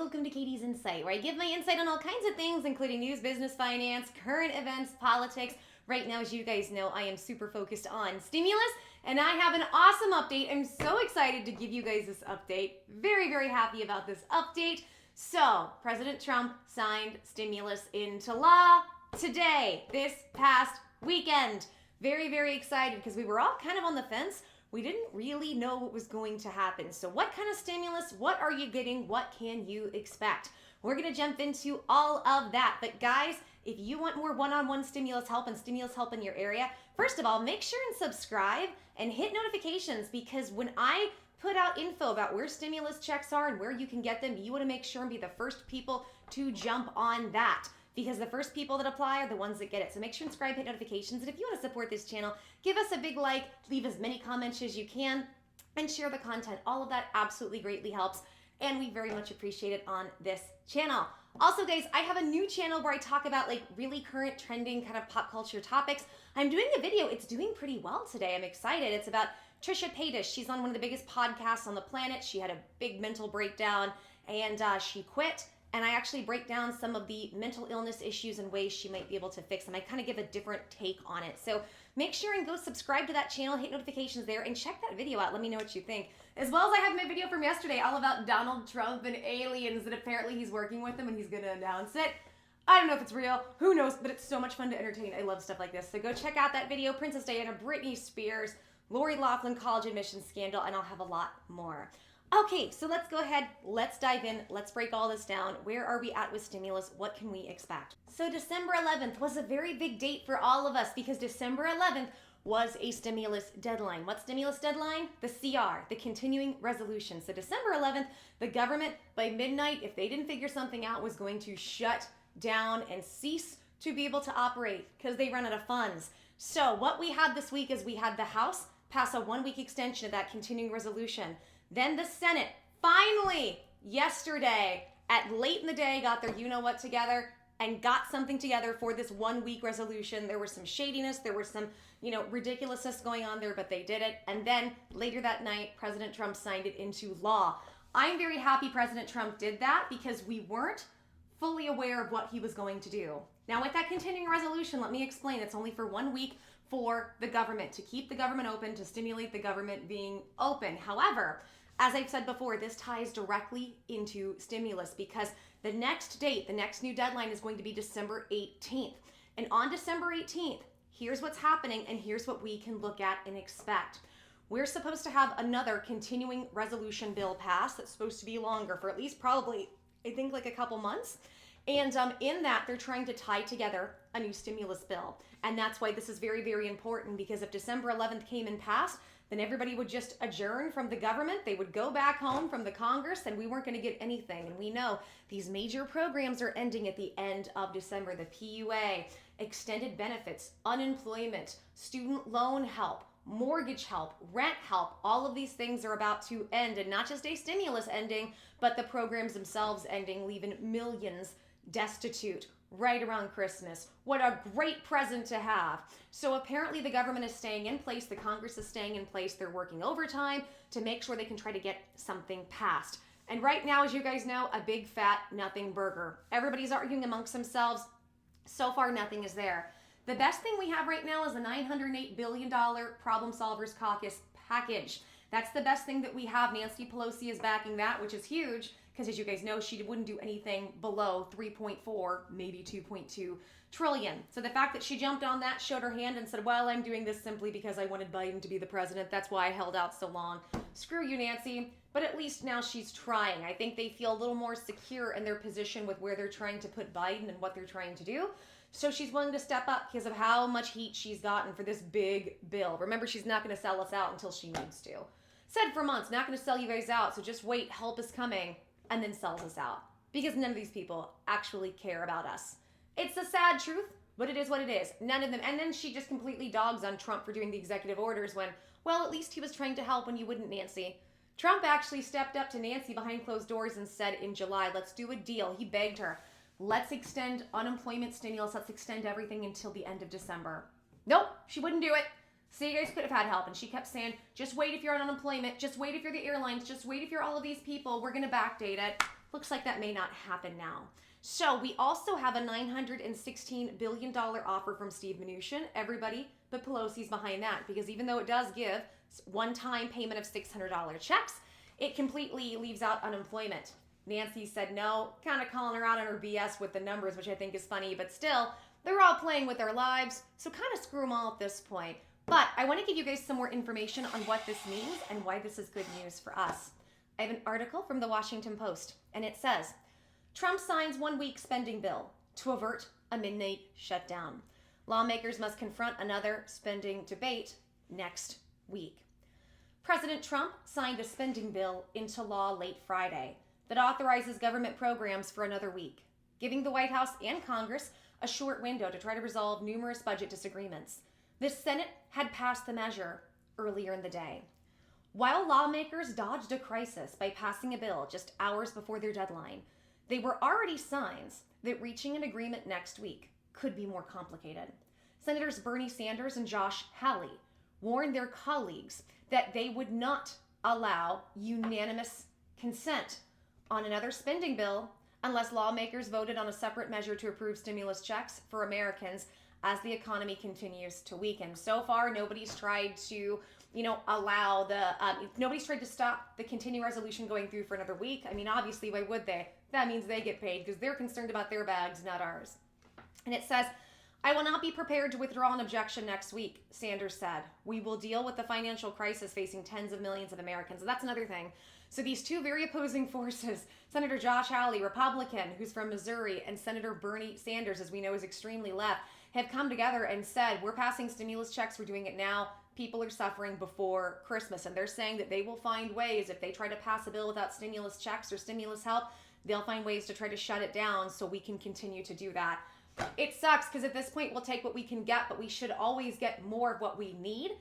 welcome to Katie's Insight, where I give my insight on all kinds of things, including news, business, finance, current events, politics. Right now, as you guys know, I am super focused on stimulus, and I have an awesome update. I'm so excited to give you guys this update. Very, very happy about this update. So, President Trump signed stimulus into law today, this past weekend. Very, very excited because we were all kind of on the fence. We didn't really know what was going to happen. So what kind of stimulus? What are you getting? What can you expect? We're going to jump into all of that. But guys, if you want more one-on-one stimulus help and stimulus help in your area, first of all, make sure and subscribe and hit notifications, because when I put out info about where stimulus checks are and where you can get them, you want to make sure and be the first people to jump on that, because the first people that apply are the ones that get it. So make sure and subscribe, hit notifications, and if you want to support this channel, give us a big like, leave as many comments as you can, and share the content. All of that absolutely greatly helps, and we very much appreciate it on this channel. Also, guys, I have a new channel where I talk about like really current trending kind of pop culture topics. I'm doing a video. It's doing pretty well today. I'm excited. It's about Trisha Paytas. She's on one of the biggest podcasts on the planet. She had a big mental breakdown and she quit. And I actually break down some of the mental illness issues and ways she might be able to fix them. I kind of give a different take on it. So make sure and go subscribe to that channel, hit notifications there, and check that video out. Let me know what you think. As well as I have my video from yesterday all about Donald Trump and aliens, that apparently he's working with them and he's going to announce it. I don't know if it's real. Who knows? But it's so much fun to entertain. I love stuff like this. So go check out that video. Princess Diana, Britney Spears, Loughlin college admission scandal, and I'll have a lot more. Okay, so let's go ahead, let's dive in, let's break all this down. Where are we at with stimulus? What can we expect? So December 11th was a very big date for all of us, because December 11th was a stimulus deadline. What stimulus deadline? The CR, the continuing resolution. So December 11th, the government, by midnight, if they didn't figure something out, was going to shut down and cease to be able to operate because they run out of funds. So what we had this week is we had the House pass a 1-week extension of that continuing resolution. Then the Senate finally yesterday at late in the day got their you-know-what together and got something together for this 1-week resolution. There was some shadiness, there was some, ridiculousness going on there, but they did it. And then later that night, President Trump signed it into law. I'm very happy President Trump did that, because we weren't fully aware of what he was going to do. Now with that continuing resolution, let me explain. It's only for 1 week for the government, to keep the government open, to stimulate the government being open. However, as I've said before, this ties directly into stimulus, because the next date, the next new deadline is going to be December 18th. And on December 18th, here's what's happening and here's what we can look at and expect. We're supposed to have another continuing resolution bill passed that's supposed to be longer for at least probably, I think, like a couple months. And in that, they're trying to tie together a new stimulus bill. And that's why this is very, very important, because if December 11th came and passed, then everybody would just adjourn from the government. They would go back home from the Congress, and we weren't going to get anything. And we know these major programs are ending at the end of December. The FPUC, extended benefits, unemployment, student loan help, mortgage help, rent help, all of these things are about to end. And not just a stimulus ending, but the programs themselves ending, leaving millions destitute right around Christmas. What a great present to have. So apparently the government is staying in place, the Congress is staying in place, they're working overtime to make sure they can try to get something passed. And right now, as you guys know, a big fat nothing burger. Everybody's arguing amongst themselves. So far, nothing is there. The best thing we have right now is a $908 billion Problem Solvers Caucus package. That's the best thing that we have. Nancy Pelosi is backing that, which is huge, because as you guys know, she wouldn't do anything below 3.4, maybe 2.2 trillion. So the fact that she jumped on that, showed her hand and said, well, I'm doing this simply because I wanted Biden to be the president. That's why I held out so long. Screw you, Nancy. But at least now she's trying. I think they feel a little more secure in their position with where they're trying to put Biden and what they're trying to do. So she's willing to step up because of how much heat she's gotten for this big bill. Remember, she's not going to sell us out until she needs to. Said for months, not going to sell you guys out, so just wait, help is coming, and then sells us out. Because none of these people actually care about us. It's the sad truth, but it is what it is. None of them. And then she just completely dogs on Trump for doing the executive orders when, well, at least he was trying to help when you wouldn't, Nancy. Trump actually stepped up to Nancy behind closed doors and said in July, let's do a deal. He begged her, let's extend unemployment stimulus, let's extend everything until the end of December. Nope, she wouldn't do it. So you guys could have had help. And she kept saying, just wait if you're on unemployment, just wait if you're the airlines, just wait if you're all of these people, we're going to backdate it. Looks like that may not happen now. So we also have a $916 billion offer from Steve Mnuchin. Everybody but Pelosi's behind that, because even though it does give one-time payment of $600 checks, it completely leaves out unemployment. Nancy said no, kind of calling her out on her BS with the numbers, which I think is funny, but still, they're all playing with their lives, so kind of screw them all at this point. But I want to give you guys some more information on what this means and why this is good news for us. I have an article from the Washington Post, and it says, Trump signs one-week spending bill to avert a midnight shutdown. Lawmakers must confront another spending debate next week. President Trump signed a spending bill into law late Friday that authorizes government programs for another week, giving the White House and Congress a short window to try to resolve numerous budget disagreements. The Senate had passed the measure earlier in the day. While lawmakers dodged a crisis by passing a bill just hours before their deadline, they were already signs that reaching an agreement next week could be more complicated. Senators Bernie Sanders and Josh Hawley warned their colleagues that they would not allow unanimous consent on another spending bill unless lawmakers voted on a separate measure to approve stimulus checks for Americans as the economy continues to weaken. So far, nobody's tried to, nobody's tried to stop the continuing resolution going through for another week. I mean, obviously, why would they? That means they get paid because they're concerned about their bags, not ours. And it says, I will not be prepared to withdraw an objection next week, Sanders said. We will deal with the financial crisis facing tens of millions of Americans. And that's another thing. So these two very opposing forces, Senator Josh Hawley, Republican, who's from Missouri, and Senator Bernie Sanders, as we know is extremely left, have come together and said, we're passing stimulus checks, we're doing it now. People are suffering before Christmas. And they're saying that they will find ways, if they try to pass a bill without stimulus checks or stimulus help, they'll find ways to try to shut it down so we can continue to do that. It sucks because at this point we'll take what we can get, but we should always get more of what we need.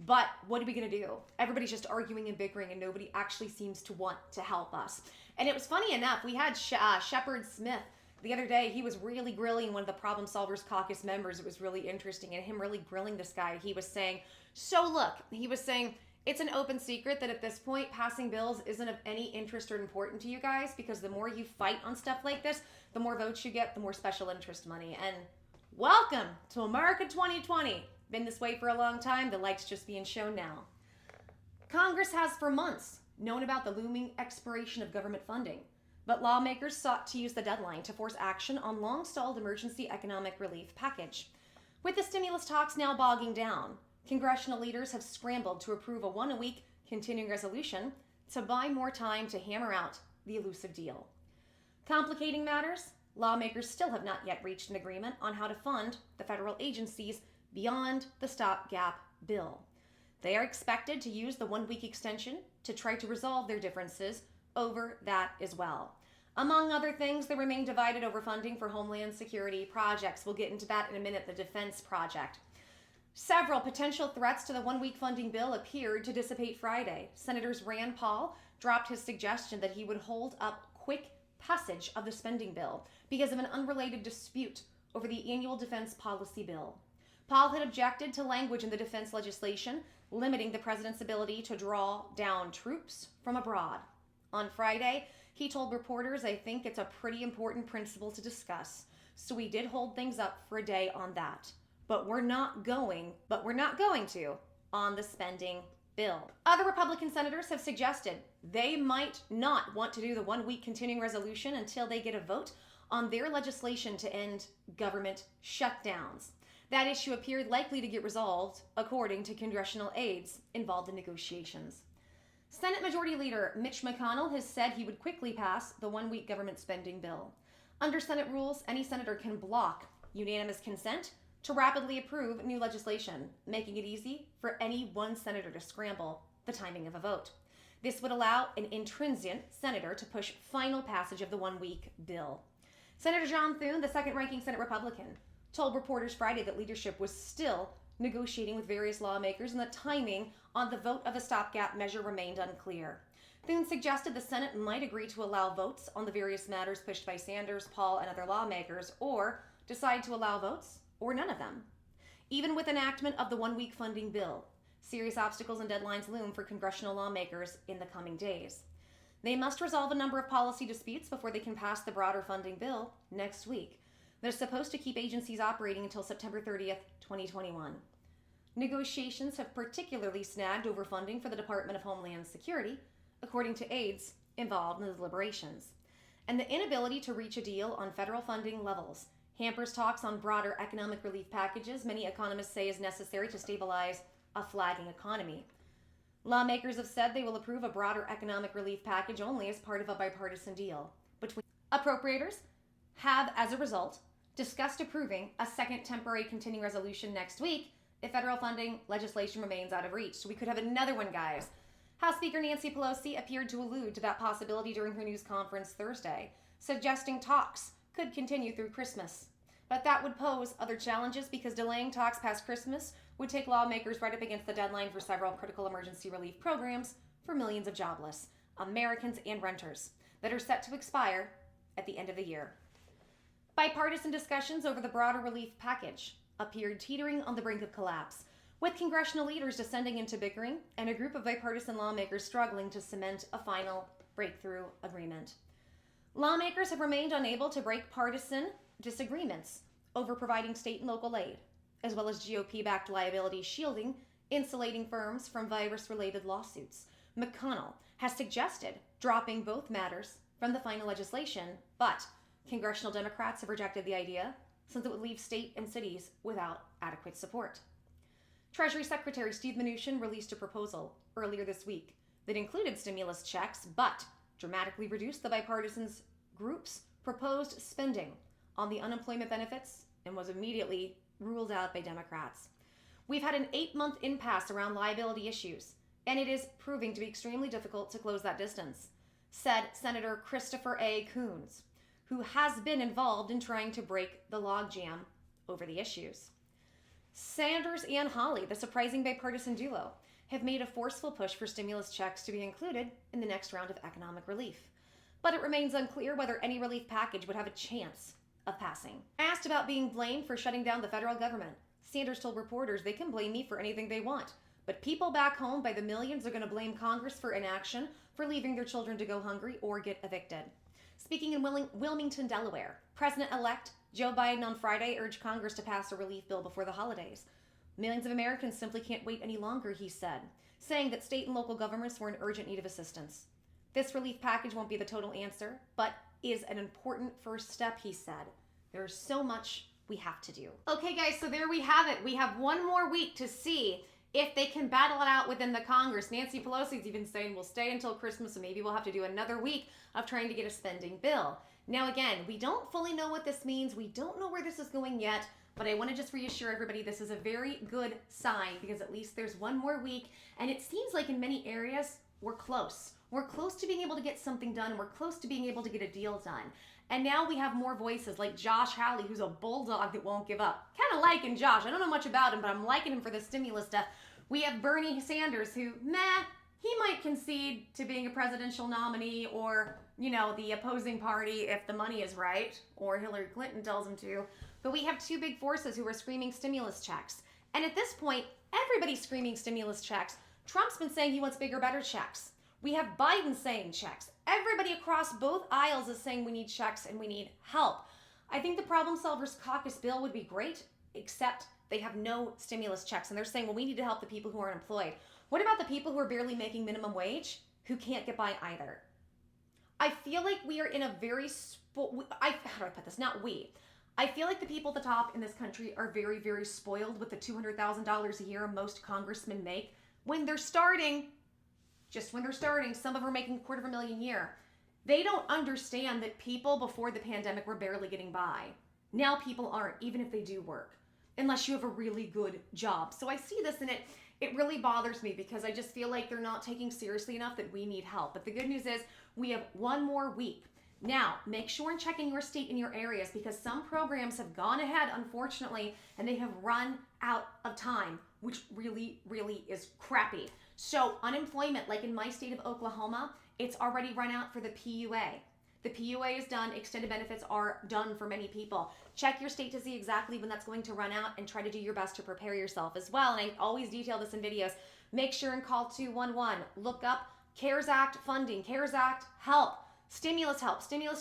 But what are we going to do? Everybody's just arguing and bickering and nobody actually seems to want to help us. And it was funny enough, we had Shepard Smith the other day. He was really grilling one of the Problem Solvers Caucus members. It was really interesting, and him really grilling this guy. He was saying, it's an open secret that at this point, passing bills isn't of any interest or important to you guys, because the more you fight on stuff like this, the more votes you get, the more special interest money. And welcome to America 2020. Been this way for a long time. The light's just being shown now. Congress has for months known about the looming expiration of government funding, but lawmakers sought to use the deadline to force action on long-stalled emergency economic relief package. With the stimulus talks now bogging down, congressional leaders have scrambled to approve a one-a-week continuing resolution to buy more time to hammer out the elusive deal. Complicating matters, lawmakers still have not yet reached an agreement on how to fund the federal agencies beyond the stopgap bill. They are expected to use the one-week extension to try to resolve their differences over that as well. Among other things, they remain divided over funding for Homeland Security projects. We'll get into that in a minute, the defense project. Several potential threats to the one-week funding bill appeared to dissipate Friday. Senators Rand Paul dropped his suggestion that he would hold up quick passage of the spending bill because of an unrelated dispute over the annual defense policy bill. Paul had objected to language in the defense legislation limiting the president's ability to draw down troops from abroad. On Friday, he told reporters, I think it's a pretty important principle to discuss, so we did hold things up for a day on that. But we're not going to on the spending bill. Other Republican senators have suggested they might not want to do the one-week continuing resolution until they get a vote on their legislation to end government shutdowns. That issue appeared likely to get resolved, according to congressional aides involved in negotiations. Senate Majority Leader Mitch McConnell has said he would quickly pass the one-week government spending bill. Under Senate rules, any senator can block unanimous consent to rapidly approve new legislation, making it easy for any one senator to scramble the timing of a vote. This would allow an intransigent senator to push final passage of the one-week bill. Senator John Thune, the second-ranking Senate Republican, told reporters Friday that leadership was still negotiating with various lawmakers and the timing on the vote of a stopgap measure remained unclear. Thune suggested the Senate might agree to allow votes on the various matters pushed by Sanders, Paul, and other lawmakers, or decide to allow votes or none of them. Even with enactment of the one-week funding bill, serious obstacles and deadlines loom for congressional lawmakers in the coming days. They must resolve a number of policy disputes before they can pass the broader funding bill next week. They're supposed to keep agencies operating until September 30th, 2021. Negotiations have particularly snagged over funding for the Department of Homeland Security, according to aides involved in the deliberations. And the inability to reach a deal on federal funding levels hampers talks on broader economic relief packages many economists say is necessary to stabilize a flagging economy. Lawmakers have said they will approve a broader economic relief package only as part of a bipartisan deal. Between appropriators have, as a result, discussed approving a second temporary continuing resolution next week if federal funding legislation remains out of reach. So we could have another one, guys. House Speaker Nancy Pelosi appeared to allude to that possibility during her news conference Thursday, suggesting talks could continue through Christmas. But that would pose other challenges because delaying talks past Christmas would take lawmakers right up against the deadline for several critical emergency relief programs for millions of jobless Americans and renters that are set to expire at the end of the year. Bipartisan discussions over the broader relief package appeared teetering on the brink of collapse, with congressional leaders descending into bickering and a group of bipartisan lawmakers struggling to cement a final breakthrough agreement. Lawmakers have remained unable to break partisan disagreements over providing state and local aid, as well as GOP-backed liability shielding, insulating firms from virus-related lawsuits. McConnell has suggested dropping both matters from the final legislation, but congressional Democrats have rejected the idea since it would leave state and cities without adequate support. Treasury Secretary Steve Mnuchin released a proposal earlier this week that included stimulus checks, but dramatically reduced the bipartisan group's proposed spending on the unemployment benefits and was immediately ruled out by Democrats. We've had an 8-month impasse around liability issues, and it is proving to be extremely difficult to close that distance, said Senator Christopher A. Coons, who has been involved in trying to break the logjam over the issues. Sanders and Hawley, the surprising bipartisan duo, have made a forceful push for stimulus checks to be included in the next round of economic relief. But it remains unclear whether any relief package would have a chance of passing. Asked about being blamed for shutting down the federal government, Sanders told reporters they can blame me for anything they want, but people back home by the millions are going to blame Congress for inaction, for leaving their children to go hungry or get evicted. Speaking in Wilmington, Delaware, President-elect Joe Biden on Friday urged Congress to pass a relief bill before the holidays. Millions of Americans simply can't wait any longer, he said, saying that state and local governments were in urgent need of assistance. This relief package won't be the total answer, but is an important first step, he said. There's so much we have to do. Okay, guys, so there we have it. We have one more week to see if they can battle it out within the Congress. Nancy Pelosi's even saying we'll stay until Christmas, so maybe we'll have to do another week of trying to get a spending bill. Now, again, we don't fully know what this means. We don't know where this is going yet, but I want to just reassure everybody this is a very good sign because at least there's one more week, and it seems like in many areas we're close. We're close to being able to get something done. We're close to being able to get a deal done. And now we have more voices like Josh Hawley, who's a bulldog that won't give up. Kind of liking Josh. I don't know much about him, but I'm liking him for the stimulus stuff. We have Bernie Sanders, who, he might concede to being a presidential nominee or, the opposing party if the money is right, or Hillary Clinton tells him to. But we have two big forces who are screaming stimulus checks. And at this point, everybody's screaming stimulus checks. Trump's been saying he wants bigger, better checks. We have Biden saying checks. Everybody across both aisles is saying we need checks and we need help. I think the Problem Solvers Caucus bill would be great, except they have no stimulus checks. And they're saying, well, we need to help the people who are unemployed. What about the people who are barely making minimum wage, who can't get by either? I feel like we are in a very, how do I put this? Not we. I feel like the people at the top in this country are very, very spoiled with the $200,000 a year most congressmen make when they're starting. Just when they're starting, some of them are making $250,000 a year. They don't understand that people before the pandemic were barely getting by. Now people aren't, even if they do work, unless you have a really good job. So I see this and it really bothers me because I just feel like they're not taking seriously enough that we need help. But the good news is we have one more week. Now, make sure and check in your state and your areas because some programs have gone ahead, unfortunately, and they have run out of time, which really, really is crappy. So unemployment, like in my state of Oklahoma, it's already run out for the PUA. The PUA is done. Extended benefits are done for many people. Check your state to see exactly when that's going to run out and try to do your best to prepare yourself as well. And I always detail this in videos. Make sure and call 211. Look up CARES Act funding, CARES Act help, stimulus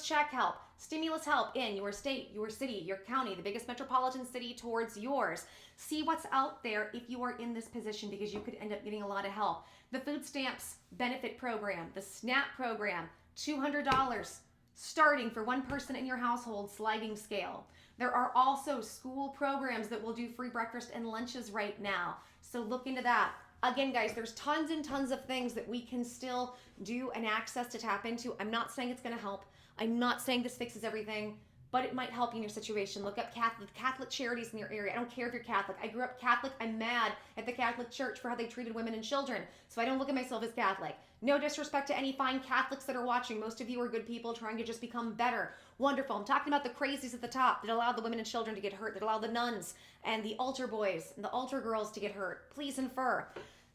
check help, stimulus help in your state, your city, your county, the biggest metropolitan city towards yours. See what's out there if you are in this position, because you could end up getting a lot of help. The food stamps benefit program, the SNAP program, $200 starting for one person in your household, sliding scale. There are also school programs that will do free breakfast and lunches right now. So look into that. Again, guys, there's tons and tons of things that we can still do and access to tap into. I'm not saying it's going to help. I'm not saying this fixes everything, but it might help you in your situation. Look up Catholic charities in your area. I don't care if you're Catholic. I grew up Catholic. I'm mad at the Catholic Church for how they treated women and children. So I don't look at myself as Catholic. No disrespect to any fine Catholics that are watching. Most of you are good people trying to just become better. Wonderful. I'm talking about the crazies at the top that allow the women and children to get hurt, that allow the nuns and the altar boys and the altar girls to get hurt. Please infer.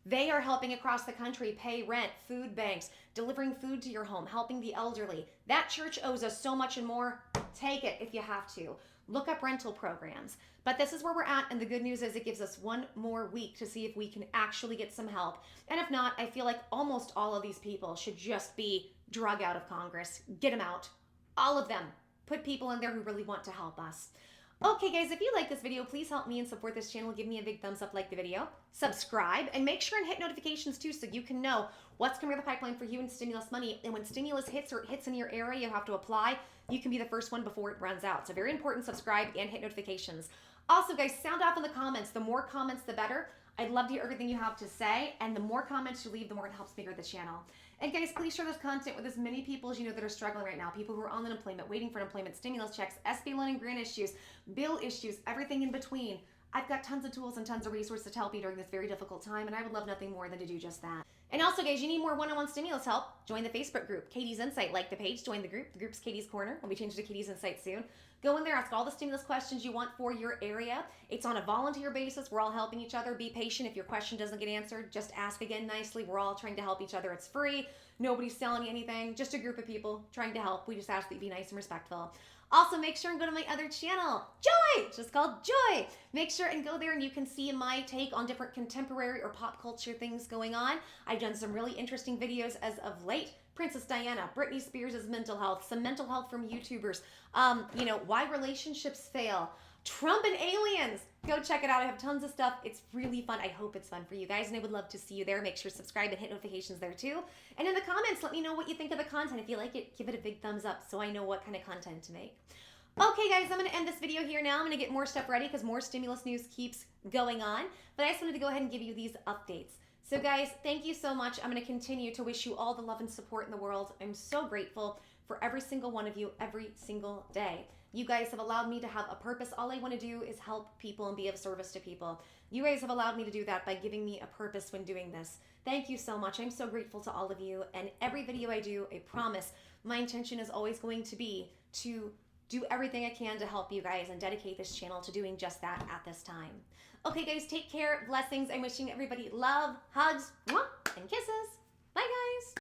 They are helping across the country pay rent, food banks, delivering food to your home, helping the elderly. That church owes us so much and more. Take it if you have to. Look up rental programs. But this is where we're at, and the good news is it gives us one more week to see if we can actually get some help. And if not, I feel like almost all of these people should just be drug out of Congress. Get them out. All of them. Put people in there who really want to help us. Okay, guys, if you like this video, please help me and support this channel. Give me a big thumbs up, like the video, subscribe, and make sure and hit notifications too so you can know what's coming out of the pipeline for you in stimulus money. And when stimulus hits or it hits in your area, you have to apply. You can be the first one before it runs out. So very important, subscribe and hit notifications. Also, guys, sound off in the comments. The more comments, the better. I'd love to hear everything you have to say, and the more comments you leave, the more it helps me grow the channel. And guys, please share this content with as many people as you know that are struggling right now. People who are on unemployment, waiting for unemployment, stimulus checks, SB loan and grant issues, bill issues, everything in between. I've got tons of tools and tons of resources to help you during this very difficult time, and I would love nothing more than to do just that. And also, guys, you need more one-on-one stimulus help, join the Facebook group, Katie's Insight. Like the page, join the group. The group's Katie's Corner. We'll be changing to Katie's Insight soon. Go in there, ask all the stimulus questions you want for your area. It's on a volunteer basis. We're all helping each other. Be patient. If your question doesn't get answered, just ask again nicely. We're all trying to help each other. It's free. Nobody's selling you anything. Just a group of people trying to help. We just ask that you be nice and respectful. Also, make sure and go to my other channel, Joy, just called Joy. Make sure and go there and you can see my take on different contemporary or pop culture things going on. I've done some really interesting videos as of late. Princess Diana, Britney Spears' mental health, some mental health from YouTubers, why relationships fail, Trump and aliens. Go check it out. I have tons of stuff. It's really fun. I hope it's fun for you guys, and I would love to see you there. Make sure to subscribe and hit notifications there too. And in the comments, let me know what you think of the content. If you like it, give it a big thumbs up so I know what kind of content to make. Okay, guys, I'm going to end this video here now. I'm going to get more stuff ready because more stimulus news keeps going on. But I just wanted to go ahead and give you these updates. So, guys, thank you so much. I'm going to continue to wish you all the love and support in the world. I'm so grateful for every single one of you every single day. You guys have allowed me to have a purpose. All I want to do is help people and be of service to people. You guys have allowed me to do that by giving me a purpose when doing this. Thank you so much. I'm so grateful to all of you. And every video I do, I promise, my intention is always going to be to do everything I can to help you guys and dedicate this channel to doing just that at this time. Okay, guys, take care. Blessings. I'm wishing everybody love, hugs, mwah, and kisses.